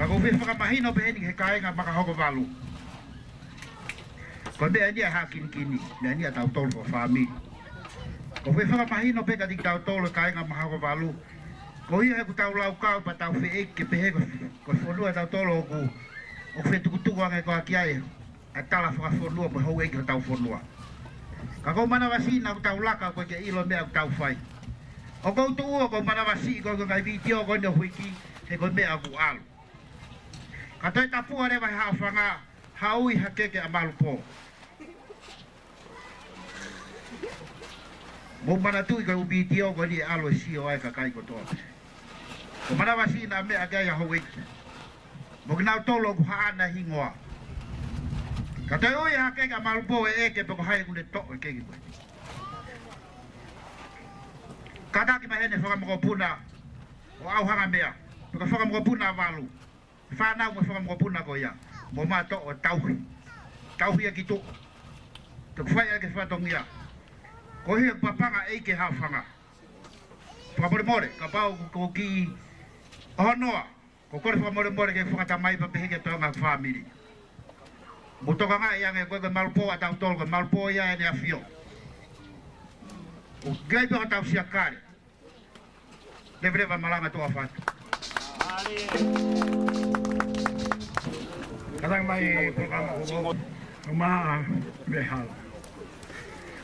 Kako fe whakamahino pe heni he kaenga makahoko walu. Ko mea nia ha kinikini, mea nia tau tolu o whaami. Ko fe whakamahino pe ka tik tau tolu kaenga makahoko walu. Ko hia he ku tau lau kau pa tau fe eke pe he ko whanua tau tolu o ku o fe tukutuku ange ko aki ai. A tala whakawhanua po hau eke o tau whanua. Kako mana wasi na ku tau laka ko ke ilo mea ku tau whai. O kou tu ua ko mana wasi ko ngai video ko ni huiki he ko mea ku alu. Katoi tapua rewa he hawhanga haui hakeke a malupo. Mo mana tui ka ubi tio ko ni alo si o ai ka kai ko toa. Ko mana wasi na mea gai a huiki. Mo kinau tolo ku haana hingoa. Katoi ui hakeke a malupo e eke pe ko hai kune to e keki koe. Kataki mahene whakamokopuna o au hanga mea. Peka whakamokopuna walu. Whanau mo whakamokopuna ko ia. Mo mato o tauhi. Tauhi a ki to. Te kwhai ake whatongia. Ko hia papanga eike hawhanga. Whakamore ka pau ko ki ahonoa. Ko kore whakamore ke whakatamai pa peheke toanga whamiri. Mo toka ngai iange koe malupo a tau tolo. Malupo ia e ne a fio. O gai pe tau sia kare. Lebreva malanga toa fatu. Kadang mai programa ko ma behal.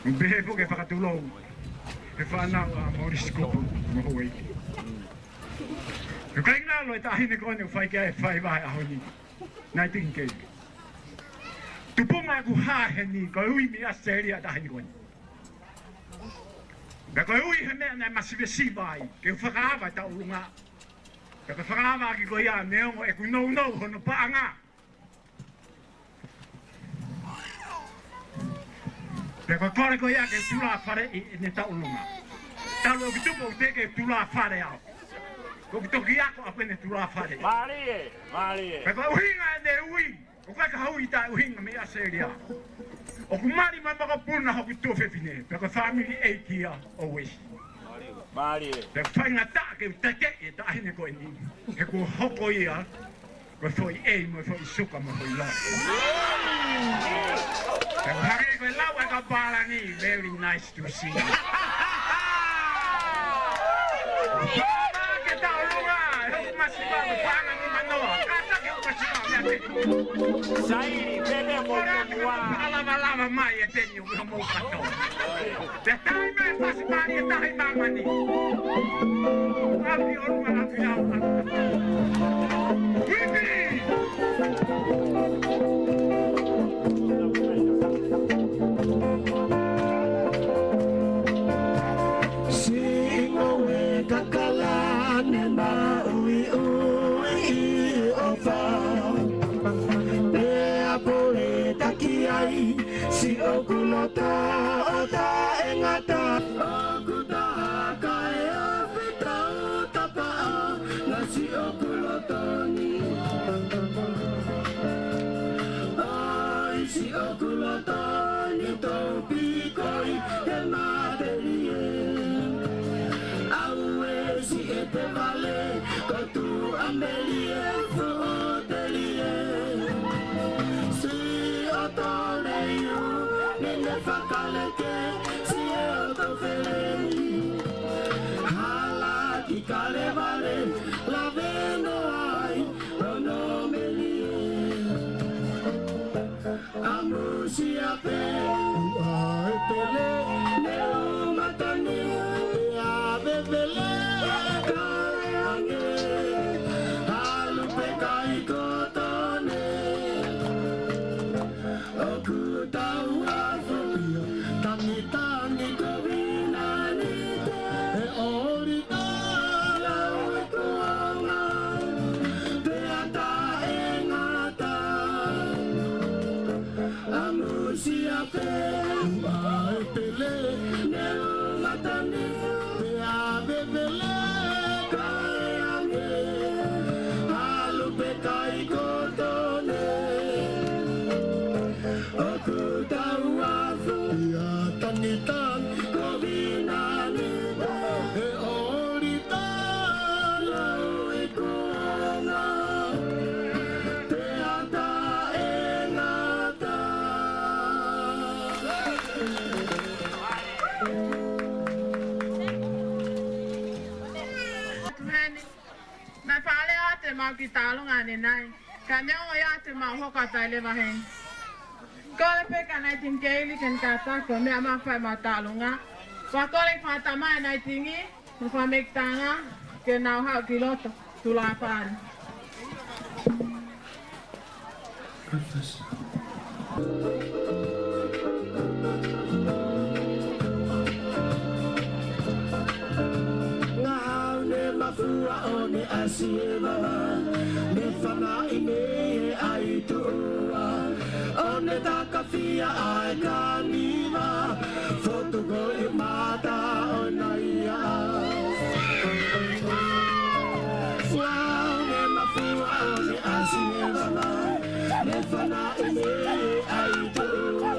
Un behepo ke pakatulong. Ke fana mo risko mo hoy. Ko kain na lo tahi ne ko ne fai ke fai ba ahoni. Nightingale. Tupunga ku ha heni ko ui mi aseria tahi ko. Ko ui he me na masivesi bai ke whakaava ta ulunga. Ka whakaava ki ko ia neongo e ku no hono paanga. Ko kore ko ia ke tula whare i ne ta ulunga. Talo ki tupo te ke tula whare au. Ko ki toki ako apene tula whare. Marie. Ko uhinga ne ui. Ko ka hui ta uhinga me aseria. O kumari mamaka puna hoki tofe fine. Ko family 8 here always. Marie. Te whainga ta ke teke e ta hine ko ni. He ko hoko ia. Ko foi ei mo foi suka mo foi la. Te hare ko la wa ka bala ni. Very nice to see you. Ke ta lunga. Ho masiba ko panga ni manoa. Kata ke ko masiba me. Sai, bebe mo kwa. Lava mai e tenho o meu cartão. Detalhe me faz maria da imamani. Abre o mar afial. Vivi! Singo e kakala ne ma ui ofa. Si okulota ota engata okuta kaya fita utapa na si okulota ni ai si okulota ni topi koi te materie aue si ete vale kotu amelie fotelie Fakaleke si autofelei hala ki kalevale la veno ai ono melie amusia pe ai pele ne matani ya bebele kaange halu pe kai kotone okutawa Tangi kovinani e orita la uekuanga te ata engata amusia pe ai pele ne matani te abebele kaange halu pe kai kotone okutawa Tanitan kovinani e orita la uekuanga heni. Na pale ate mau ki talonga ni nai. Ka neo ya ate mau hoka tai le maheni. Kole pe ka Nightingale ken kata ko me ama fai ma talonga. Wa kole fa tama Nightingale, mo fa mektanga ke nau ha kiloto tula pan. Mafua one asiema me fana ine ai tua one takafia ai kaniva foto go i mata onaia me mafua one asiema me fana ine ai tua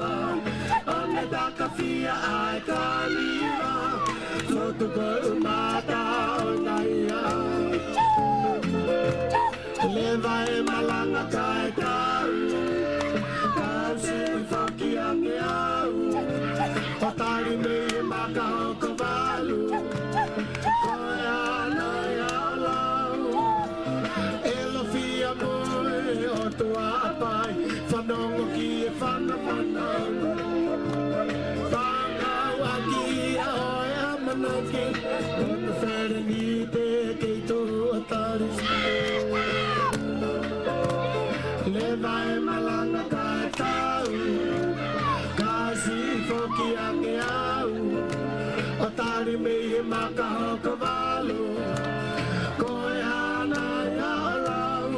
one takafia ai kaniva foto go i mata Leva e malanga kai kau Kau se whaki ake au Patari me e maka o kavalu Koe ana e au lau E lofia moe o tua apai Whanongo ki e whana whanau Whangau aki a oe a manake Ono where ni te kei tohu atari Leva e malanga kai tau Kasi foki ake au O tari me e maka ho kavalu Koe ana ia o lau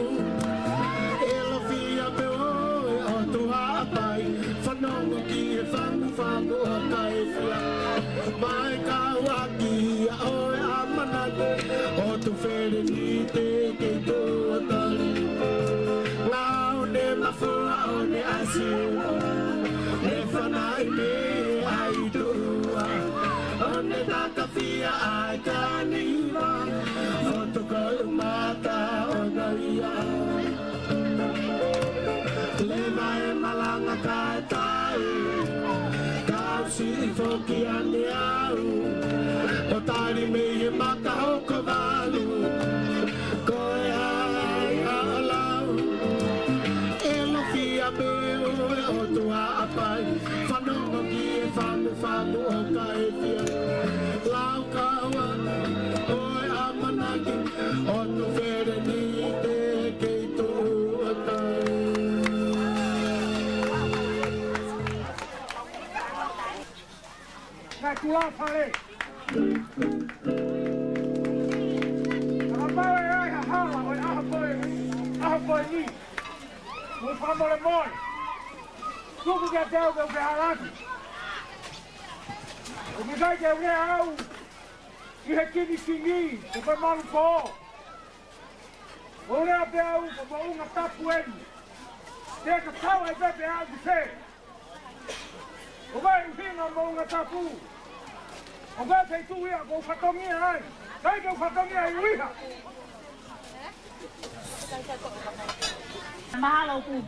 E lofia me oe o tua apai Whanongo ki e whanu o kai fia Mai kau aki a oe a manake O tu where ni te kei tō atari Mafua one asima Me whanai me ai tua One takawhia ai kaniwa Whotoko umata o naia Lewa e malanga kai tai Kau si whoki ane au O tari me e maka hoko walu Koe ai a lau o tua apai whanongo ki e whamu o ka e whia lau kaua oe a manaki o tu where ni te kei tō atai Nā kua whare Nā mawe ai ha hala o aha poe ni Mo whamore moi Tuku kia teo ke uke haraki. O ki kai ke uke au, i he kini kingi, o pe malu ko. O rea pe au, o mo unga tapu eni. Te ka tau ai pepe au ki se. O kai uhinga mo unga tapu. O kai te tu ia, ko ukatongia ai. Kai ke ukatongia i uiha. Mahalo ku.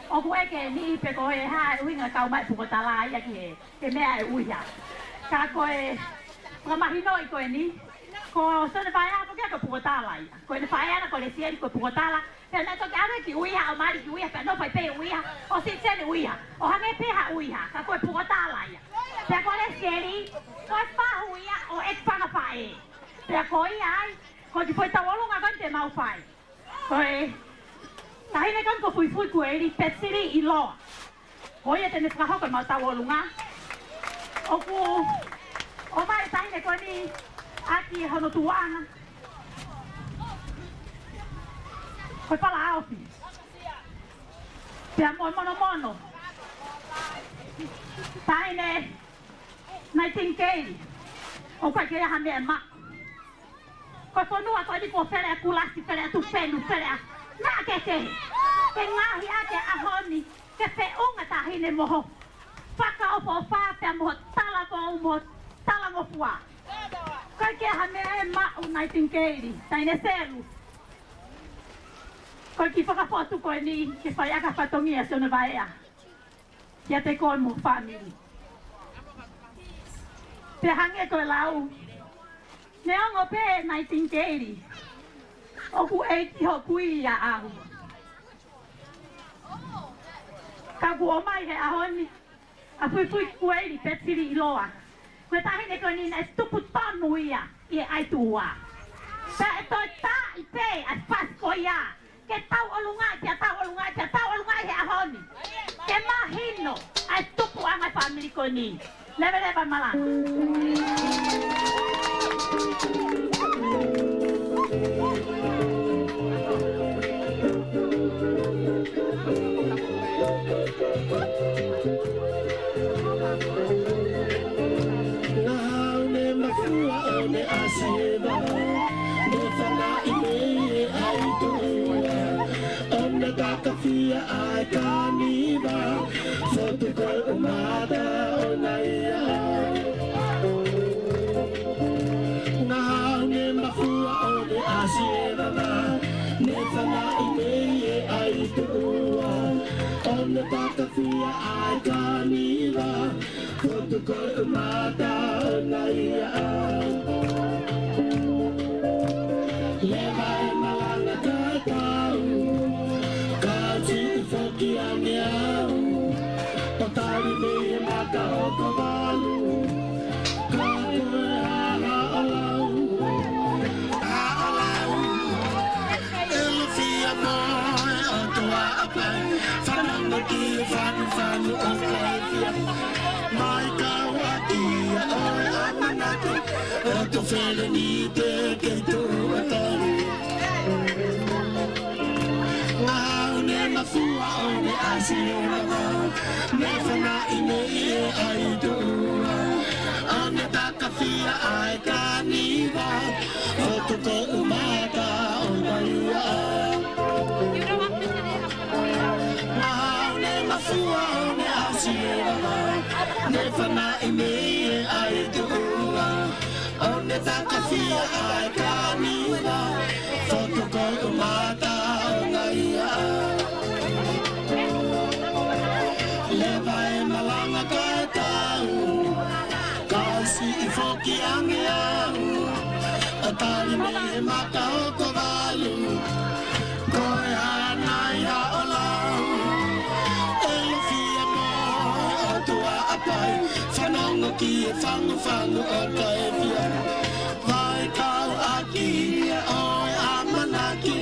O ku eke ni pe ko he ha uinga kau mai puko tala ia ki he. Ke mea e uia. Ka koe, ka mahino i koe ni. Ko sone whae ako kia ko puko tala ia. Ko ne whae ana ko le sieri ko puko tala. Pea nei toki ane ki uiha o mari ki uiha. Pea no pai pe uiha. O si sene uiha. O hange peha uiha. Ka koe puko tala ia. Pea ko le sieri. Ko e pahu ia o e panga whae. Pea ko ia ai. Ko ki poi tawolunga koe te mau whae. Koe. Tahine kan ko fui ku eri petsiri i loa. Hoia tene whakahoka mau tawolunga. Oku, o mai tahine ko ni aki hono tuana. Koe pala aopi. Pea mono. Tahine Nightingale. O kai kea hame e ma. Koe whanua koe ni ko where a kulasi, where a tupenu, where a nā ke te, ke ngahi ake ahoni, ke pe unga tahine moho. Whaka opo o whāpea moho, tala moho, tala mofua. Kai ke hame e ma'u Nightingale, taine seru. Koe ki whakapotu koe ni, ke whai aka whatongia se ona vaea. Kia te koe mo family. Pe hange koe lau, Neongo pe Nightingale. Oku eiti ho kui ya ahu. Kaku o mai he ahoni. A fui kuei petiri iloa. Koe tahi ne koe nina e tupu tonu ia i ai tua. Pea e toi ta i pe as pas ko ia. Ke tau olungai, tia tau olungai, tia tau olungai he ahoni. Ke mahino ai tupu angai family ko ni. Leve leva malang. Fia ai kaniba foto ko umada onaya na ne mafua o de asiera na ne fana ime ai tua on the back of fia ai kaniba foto ko umada onaya leva malanga katau Otari me maka o kavalu Kakoe ha'alau Ha'alau Elufia moe o toa apai Whananga ki whanu o kaifia Mai kawaki a oe amanaki O to where ni te kei tu atari Fua o me asiera me fana ine ai tua ane takafia ai kaniva foto ko umata o maia ne mafua o me asiera me fana ine ai tua ane takafia ai kaniva foto ko umata o maia Leva e malanga kai tau Kasi I foki ange au Atari me e maka o kavalu Koe hanai ha o lau E lufia mo o tua apai Whanongo ki e whangu o kai fia Vai kau aki oe amanaki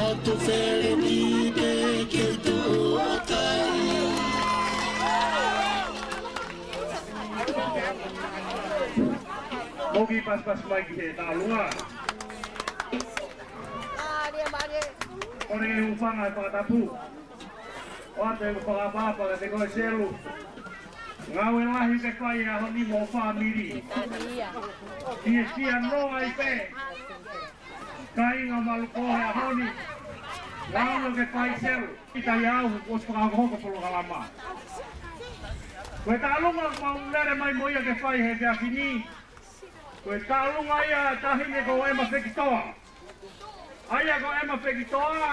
O tu where ni te ke tu o kai Mogi pas mai ki he tālunga. Kone ke uwhanga e whakatapu. O ate u whakapapa ka te koe selu. Ngau e lahi te whai a honi mō whamiri. I e sia noa I pe. Ka inga malu kohe a honi. Ngau ke whai selu. I tai au o si whakahoko polo kalama. Koe tālunga mau lere mai moia ke whai he te akini. Koe tālunga ia tahine ko ema whekitoa. Aia ko ema whekitoa.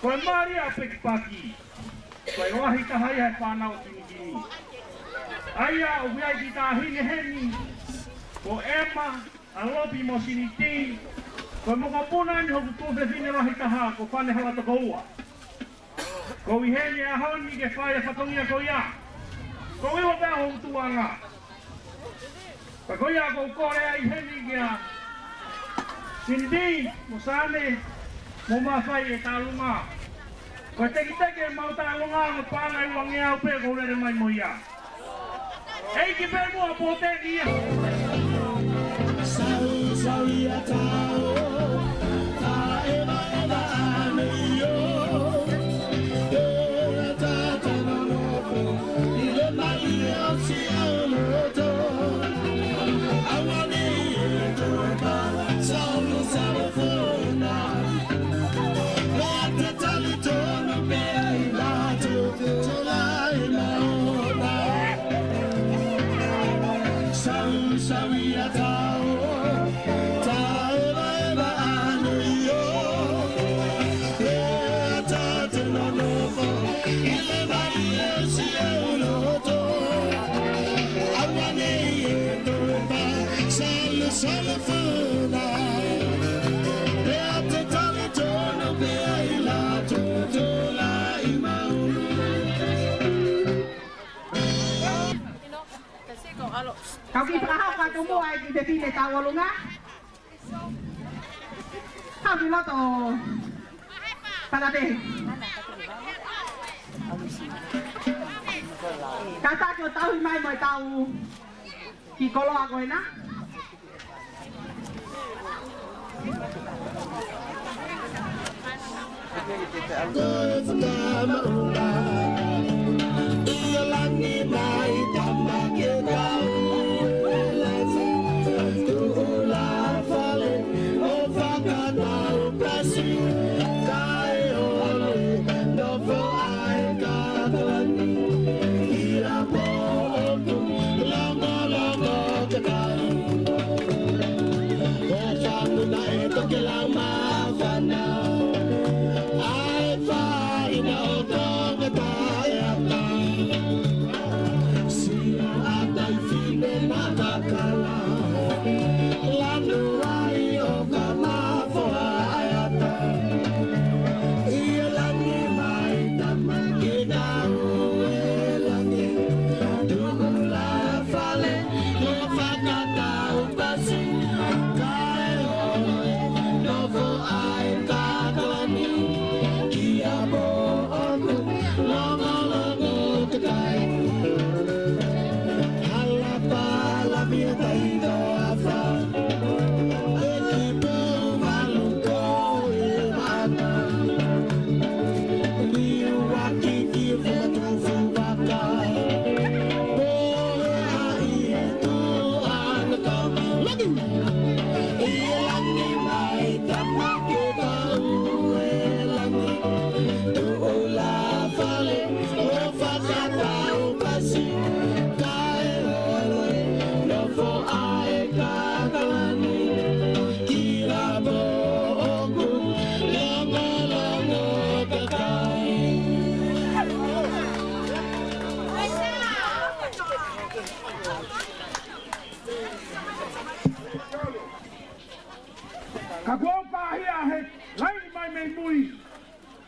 Koe maria whekipaki. Koe wahi tahai hai whanau kinikini. Aia o wiai ki tahine heni. Ko ema a lopi mo siniti. Koe moka puna ni hoku tōwhe whine wahi taha ko whane hawa toko ua. Ko i heni a honi ke whai a whatongia ko ia. Ko iwa pēa hoku tuanga. Pa koia ko korea I heni kia Sindi, mo sane, mo mawhai e tālunga. Ko teki mau tālunga mo pāngai wangi au pē ko rere mai mo ia. Ei ki pē mua po teki ia. Sau ia tau, ta eva ane yo. E ta tana nopo, I le mai o si au loto. Sao ia tau, ta fine tawolunga. Habi loto para deh. Kata kau tahu mai mai tahu kikolo aku ina.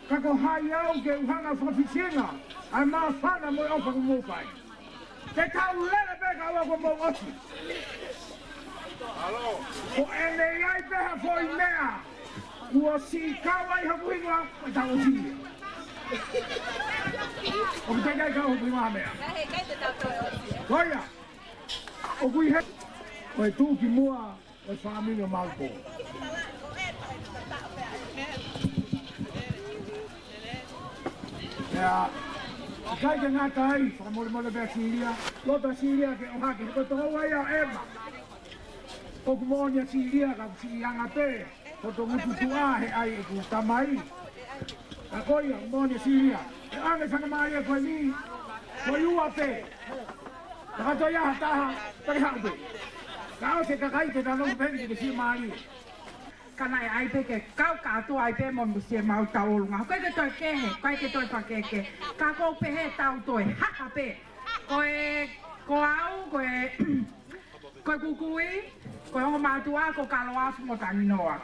Kako hai au ke uhanga whawhitinga, ai mā whana mo opa ko mōpai. Te tau lere beka ua ko mō osi. Ko ene iai beha fo I mea, ua si kawai haku hinga, e tau o sini. O ki teikai kau haku hinga mea. Koia, o kui he, o e tū ki mua, o e whaminga malpo. Ya, kai ke ngata ai, whakamore bea Siria, lota Siria ke o hake, ko tohau ai a ema. O kumonia Siria ka sianga pe, ko to ngututu ahe ai e ku tamai. Ka koia, kumonia Siria, e ane whakamai e koe ni, koe ua pe. Ka kato ia hataha, pake hau pe. Ka o se kakai te tanong pengi ke si mai. Kana e ai peke kau katua ai pe mon musie mau taolunga. Koe ke toi kehe, koe ke toi pakeke. Ka kou pehe tau toi haka pe. Ko au, koe kukui, koe ongo mātua, ko kaloa fungo tanginoa.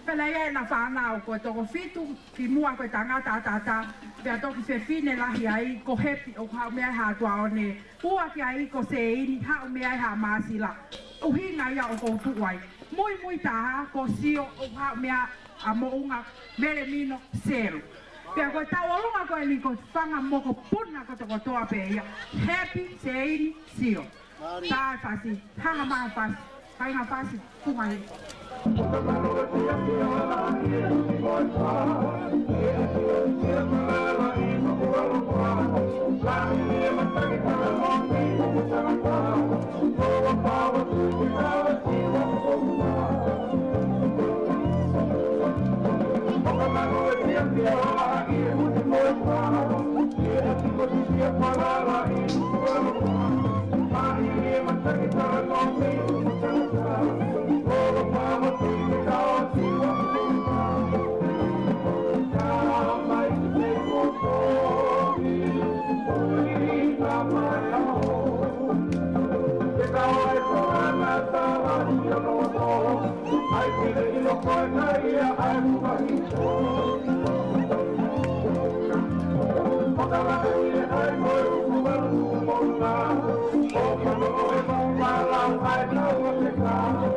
Pela ia e na whanau, koe toko fitu, ki mua koe tangata tata, pia toki se fine lahi ai, ko hepi o hau mea hātua one. Pua ki ai ko se ini, hau mea ha māsila. Uhinga ia o kou tuai. Mui taha ko sio o hau mea a mounga mere mino seru. Pea koe tau olunga koe ni ko whanga moko puna ko toko toa pe ia. Happy seini sio. Tae whasi, hanga maa whasi, kainga whasi, tungai. I know what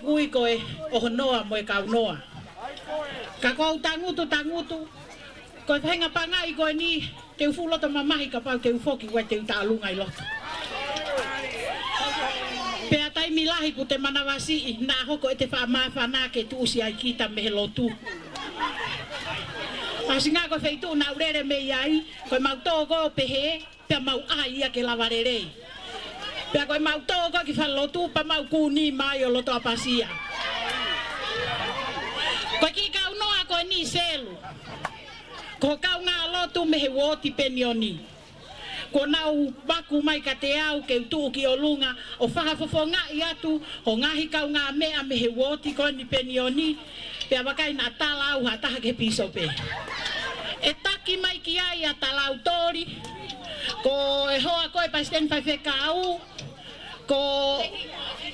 Kui koe o noa mo ka noa. Ka ko tangutu. Ko henga panga I koe ni te fulo to mamahi ka pau te ufoki wa te talunga I loto. Pe atai milahi ku te manawasi na hoko e te whaamawhana ke tu usi ai kita me he lotu. Asinga ko feitu na urere me iai, ko mau tōko pehe, pe mau ai ia ke lawarerei. Pe ko mau tōko ki whalotu, pa mau kuni mai o loto apasia. Ko ki kau noa ko ni selu. Ko kau ngā lotu me he woti penioni. Ko nau baku mai ka te au ke utu ki o lunga, o whakafofo ngā I atu, o ngahi kau ngā mea me he woti ko ni penioni, pe awakai nā tala au hataha ke piso pe. E taki mai ki ai a talau tori, ko e hoa koe pasten whaiwheka au, ko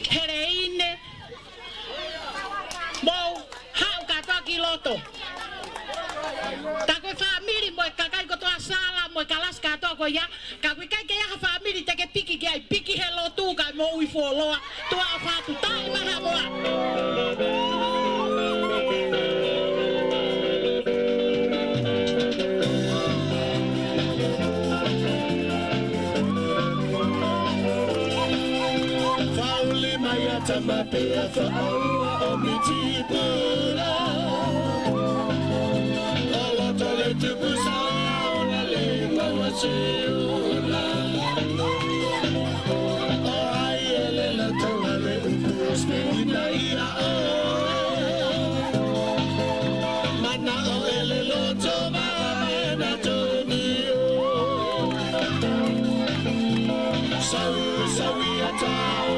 hereine, mou hau katoa ki loto. Ta koe whaamiri mo e kakai ko toa sala mo e kalas katoa ko ia, ka koe kai ke aha whaamiri te ke piki ki ai, piki he lotu kai mo ui fuoloa, toa a whatu tai maha moa. Tamapea whaaua o mi tipura O loto le tupu saia o na lengua wa seula O ai ele la taua le upus me ina ia o Mana o ele loto mae na toni o Saui a tau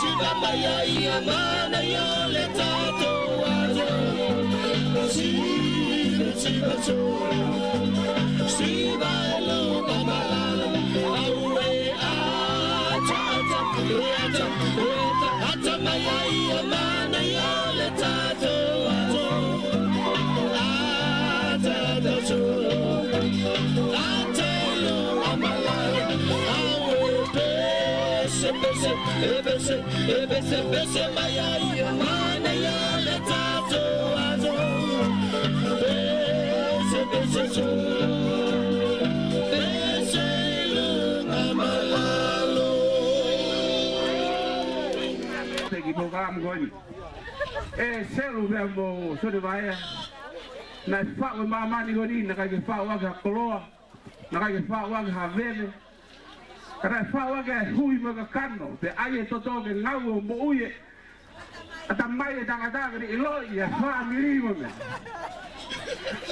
Siva maya ia mana yo le tato ajo Siva cho Siva lo kamala aue acha maya ia mana yo le tato ajo acha cho acha lo kamala Ebese maya ia mana ya le tato azo Bese cho Bese lo amalalo ki program goi e selu ve mo so de vai na fa o mama ni goni na ka ke fa wa ka koloa na ka ke fa wa ka vele ka fa wa ka hui mo ka kano pe ai to to ke ngau mo uye ata mai e tanga tanga ni ilo ia fa mili mo me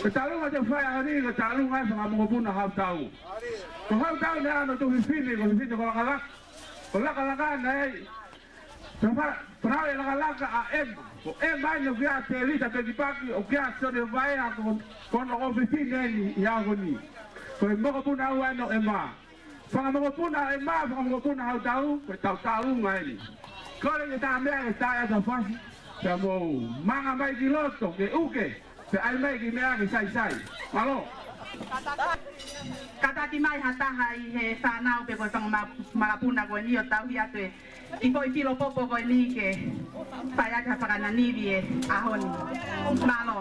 ke talu ma te fa ya ni ke talu nga sa mo puna ha tau ko ha tau na no to fini ko la na ai Pra la a em mai no via te lita pe ki paki o kia so de vai a con o fine ni ya goni ko mo ko puna wa no ema fa mo puna ema fa mo puna ha tau ko tau ngai ni ko le ta me ta ya ta fa ta mo manga mai ki loto ke uke pe ai mai ki me a ki sai malo kata ti mai hata hai he sanau pe ko tong malapuna ko ni o tau hi ate Iko i filo popo ko ni ke paya ka pakana ni vie ahon malo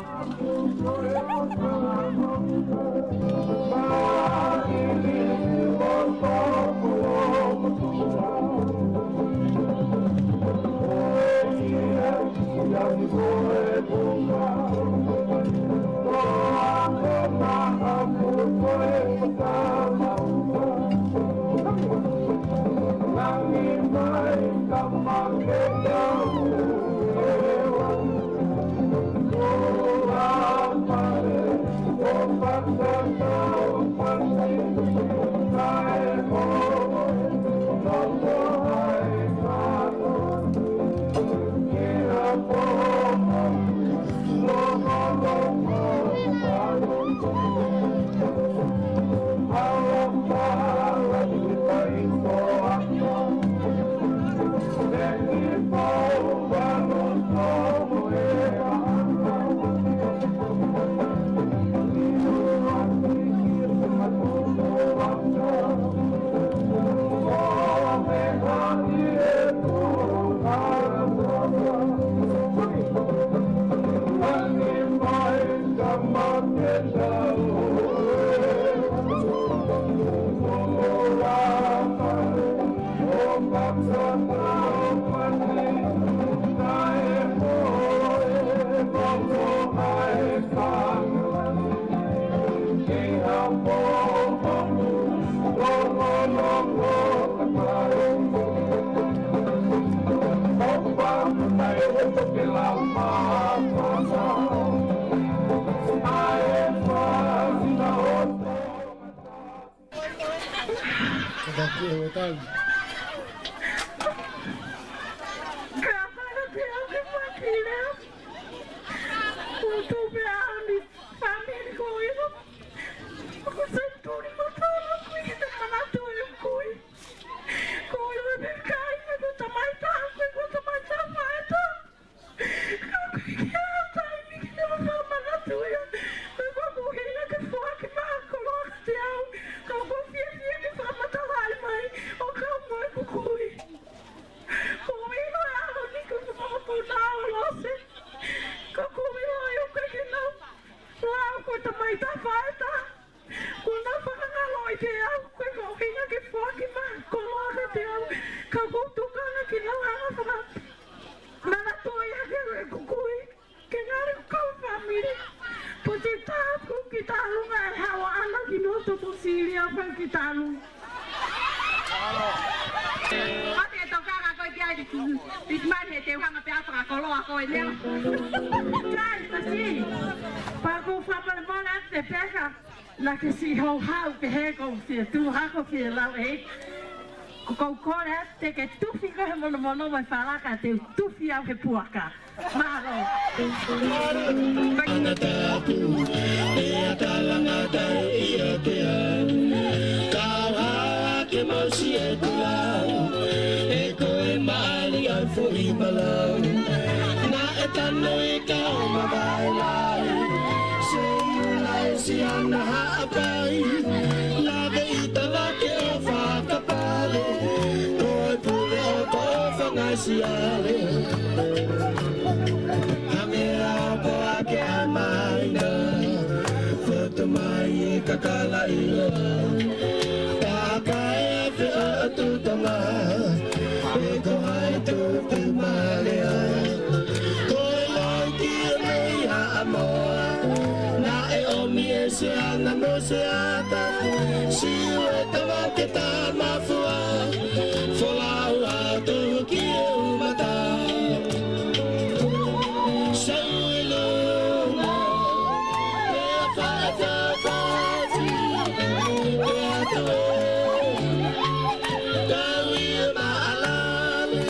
La que si ho hau pe he ko si tu ha ko fi la e ko ko le te ke tu fi ko mo no mai fala ka te tu fi au ke puaka malo e atalanga dai e te ka ha ke mo si e tu la e ko e mali al fu i bala na e tano e ka ma baila si ana hapai la veita la ke fa kapale ko pule o to fa ngasiale hamera po ake amaina foto mai kakala ilo pakai fe atu tama e ko hai tu pe mai Sianga no siata, siwe tawaketa mafua, folaua tuki umata. Sailona, mea fata fati, mea tue, dawi maalami.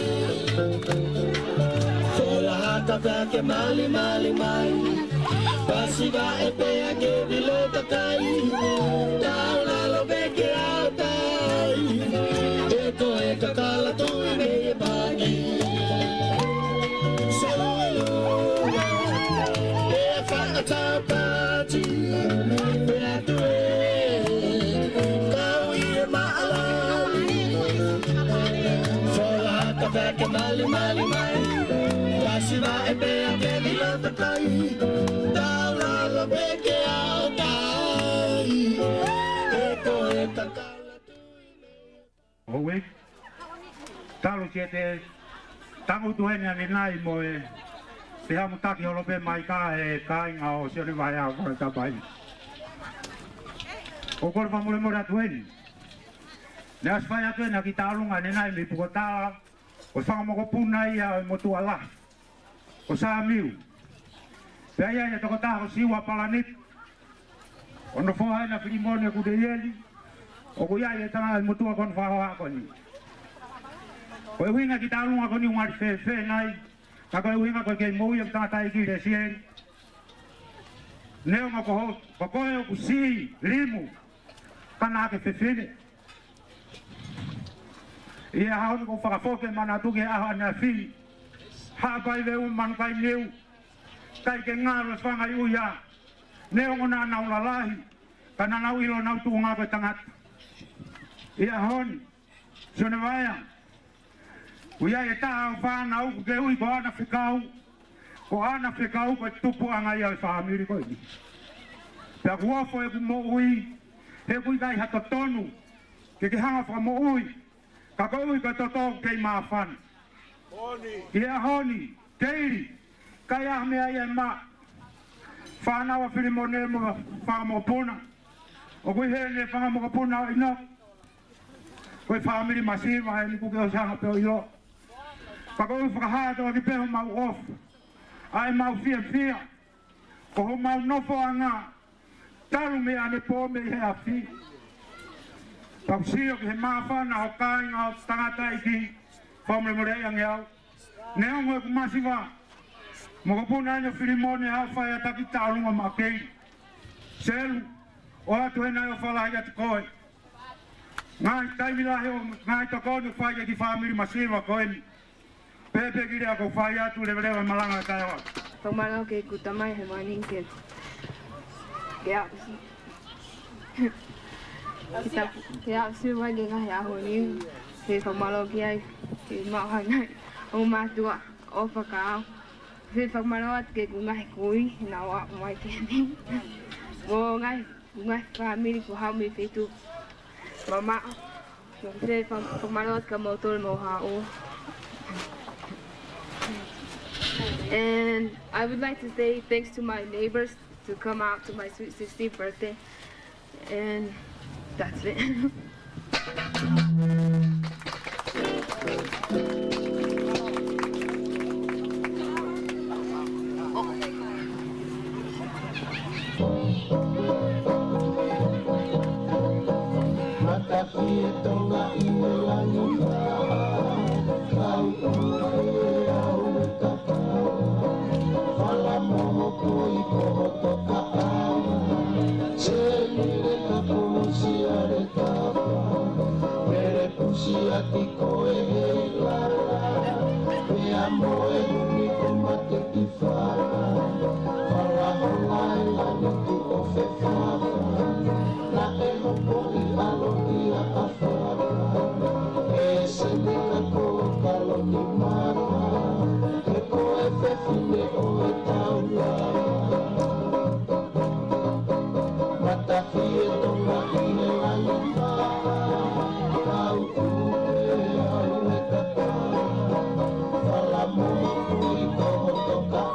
Fola hata vake mali mali mali. Pasiva e pea che vilota kai, taula lo vecchia autai, eto e kakala tu e me e bagi. Salula, e fa a tapati, e a tue, kawi e maalami. Fola hata vecchia mali mali mali, pasiva e pea che vilota kai. Owe, talo siete tangu tuhenia ni nai moe te hamu taki holope mai ka e kainga o sione vai a kore tapai. O kore whamule mora tuheni. Ne as whai atu ena ki tālunga ni nai mi pukotala o whangamoko puna ia o motua la. O saa miu. Pea ia ia toko taho siwa palanit. Ono whoha ena whirimone kude ieli. O ko ia ia tanga motua kon whahoa koni. Ko e winga ki tālunga koni ungari whe nai. Ka koe winga koe kei mou ia tanga tai ki re sien. Neo nga koho, ko koe o kusi, limu. Kana ke whewhine. Ia haoni ko whakafoke mana tuke aha na whiri. Hapai ve man kai neu. Kai ke ngaro whanga i uia. Neo ngona nau lalahi. Kana nau ilo nau tu ngā koe tangata. Ia honi. Sione vaya. Uia e taha o whanau ke ui ko ana whikau. Ko ana whikau koe tupu anga ia e whahamiri koe ni. Pea kuofo e ku mo ui. He kui kai hato tonu. Ke hanga whaka mo ui. Ka ko ui koe toto kei maa whana. Ia honi, keiri, kai ah mea ia ma. Whanawa whirimone mo whakamokapuna. O kui hene whakamokapuna o ino. Koe whamiri masiva he ni kuke o sanga peo ilo. Ka ko ui whakahata o ki peho mau ofu. Ai mau fia fia. Ko ho mau nofo anga. Taru mea ne po me he a fi. Pau sio ki he maa whana o kāinga o tangata iki. Whamre mo rei ange au. Neo ngoe ku masiva. Moko puna ino whirimone hau whai a taki tālunga ma kei. Selu. O atu he nai o whalai atu koe. Ngai taimilahi o ngai tokonu whai ki whamiri masiva koe ni. Pepe ki rea ko whai atu lewa malanga kai oa. Whakamalo ke kutamai he maninken. Ke apsi. Ke apsi wai ke ngahi aho ni. Ke whakamalo ki ai. Ke mahangai. O matua o whakao. He whakamalo at ke ku ngahi kui. Na wa mai ke ni. Mo ngai whamiri ku hau mi whetu. Mama. He whakamalo at ka mautol mo hao. And I would like to say thanks to my neighbors to come out to my sweet 16th birthday. And that's it. Fala mo, ito, toka,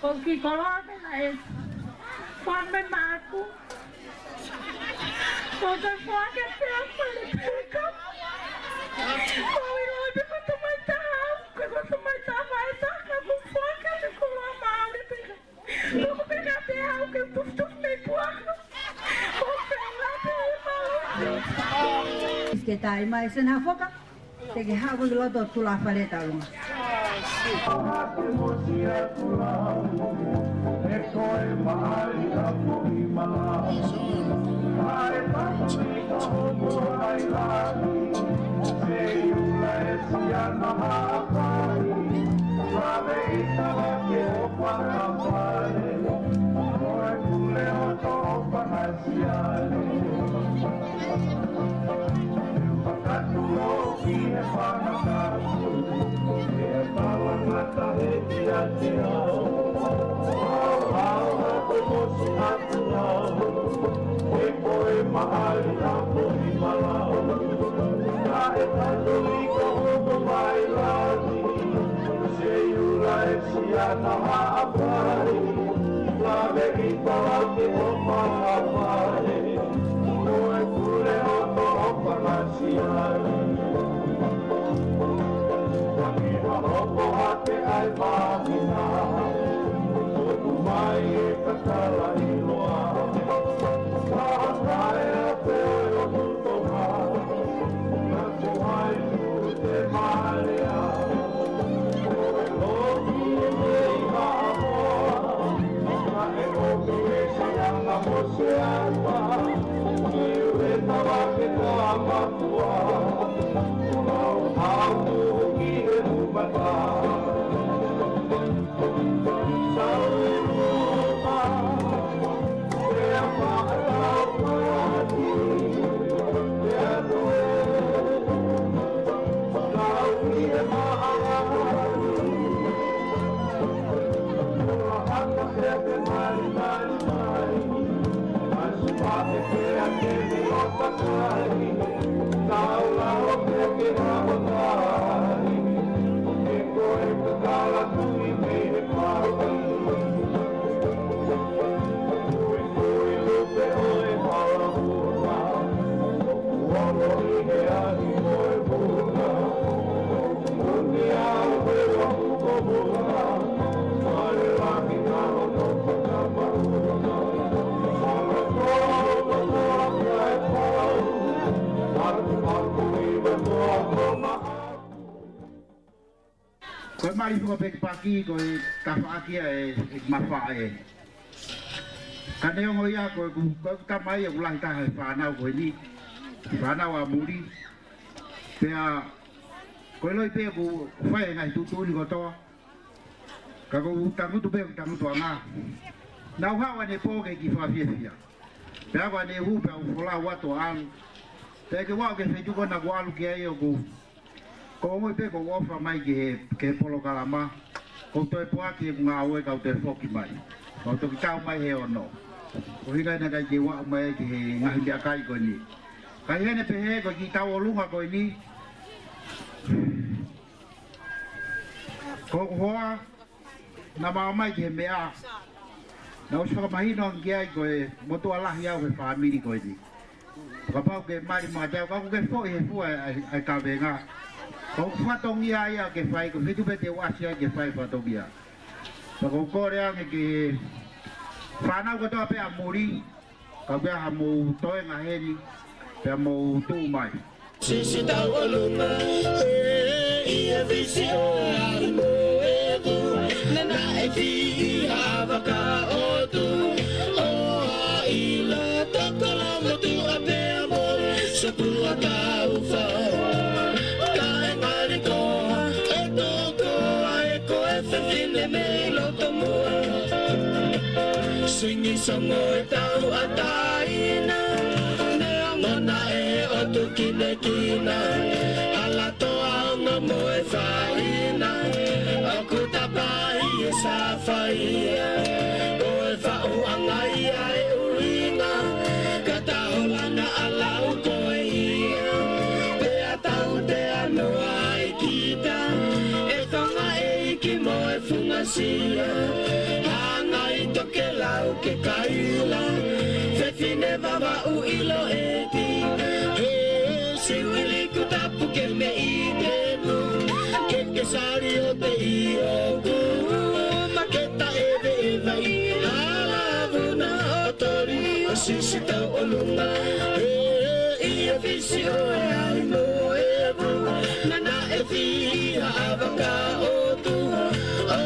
Porque coloca aí, come maco. Toda foca é tempo, ele fica. Não, e hoje quanto mais tá alto, quanto mais tá vai, tá com foca, ele colou mal, ele fica. Eu vou pegar até algo, eu tô meio porco. Vou pegar até mal. Que tá aí, mas se não foca, tem que hago de lodo tu lá faleta longa. Ko mai ko pe paki ko ta fa ki e ma fa e. Kaneo ngoi a ko tamai e ulang ta hai whanau koe ni. Whanau a muri. Pea koe loi pea ku whae ngai tutuni kotoa. Ka ko tangutu pea tangutu a ngā. Nau hawa ne pōke ki whawhiawhia. Pea kwa ne hu pea ufola wato alu. Pea ke wau ke whetuko na walu ki ai o ku. Ko ngoi pea ko ofa mai ke polo kalama. Ko toi poaki e ngā oe kau te whoki mai. Kau toki tau mai he ono. Ko hikai na kai ke wau mai ki he ngahi mea kai koe ni. Kai hene pehe koe ki tau o lunga koe ni. Ko hoa na maa mai ki he mea. Na usi whakamahino ang kiai koe motu alahi au he whaamiri koe ni. Kapau ke mari maa tau kako ke fo he fua ai ka venga. Ko whatongi ia ke whai ko whitu pete wasi ai ke whai whatongi ia. Ko kore ange ke whanau katoa pea muri. Ka pea ha mou toe ngā heni. Pea mou tū mai. Sisi tau o lunga, ia visi o ai mo e ku. Nana e fi i hawa ka o tu. O a ila takala mo tu a pea mo. Sapu a ka ufa. Ka e ngari koa, e to koa e ko e whewhine me loto mua. Singi songo e tau a taina. Mona e o tu kine kina Ala toa onga mo e whaina O kutapai e sa whaia O e whau anga ia e uinga Kata holana alau koe ia Pea tau te anoa e kita E whanga e iki mo e fungasia Hanga i toke lau ke kaila Fefine wawa u ilo e ke me i te mu Ke sari o te i o ku Maketa e ve e vai Hala vuna o tori O sisi tau o lunga I a visi o e ai mo e vu Nana e fi a avaka o tu O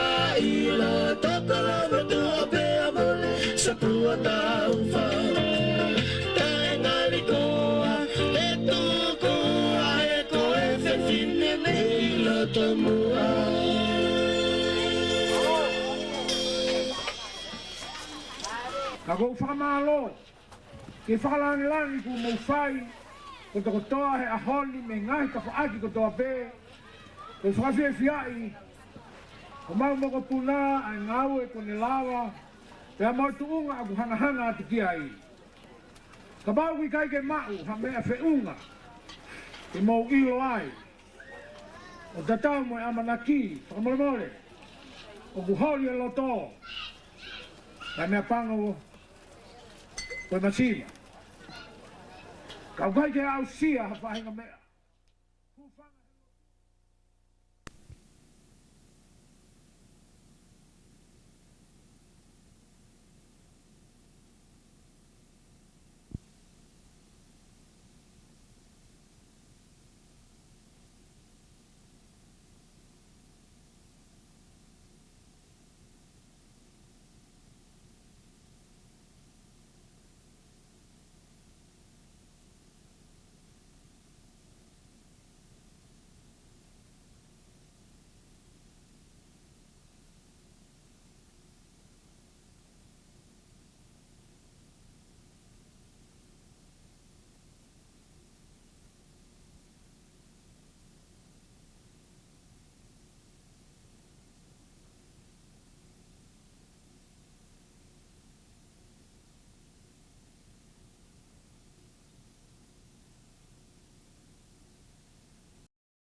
a ilo tokoro me tu o pe amole Sapua tau wha Tae ngari koa E tu Ka kou whakamalo, ke whakalangi ku mou whai, ko toko toa he ahoni me ngahi ka whaaki ko toa pē, ko whakawhiawhiai, ko mau moko puna ai ngau e kone lawa, pea mau tuunga aku hanga ati ki ai. Ka mau ki kai ke mau, ha mea whiunga, ke mau ilo ai. O tatau mo e amanaki, whakamole, o kuholi e loto, ka mea pango, koe masima. Kau kai ke au sia ha whahinga mea.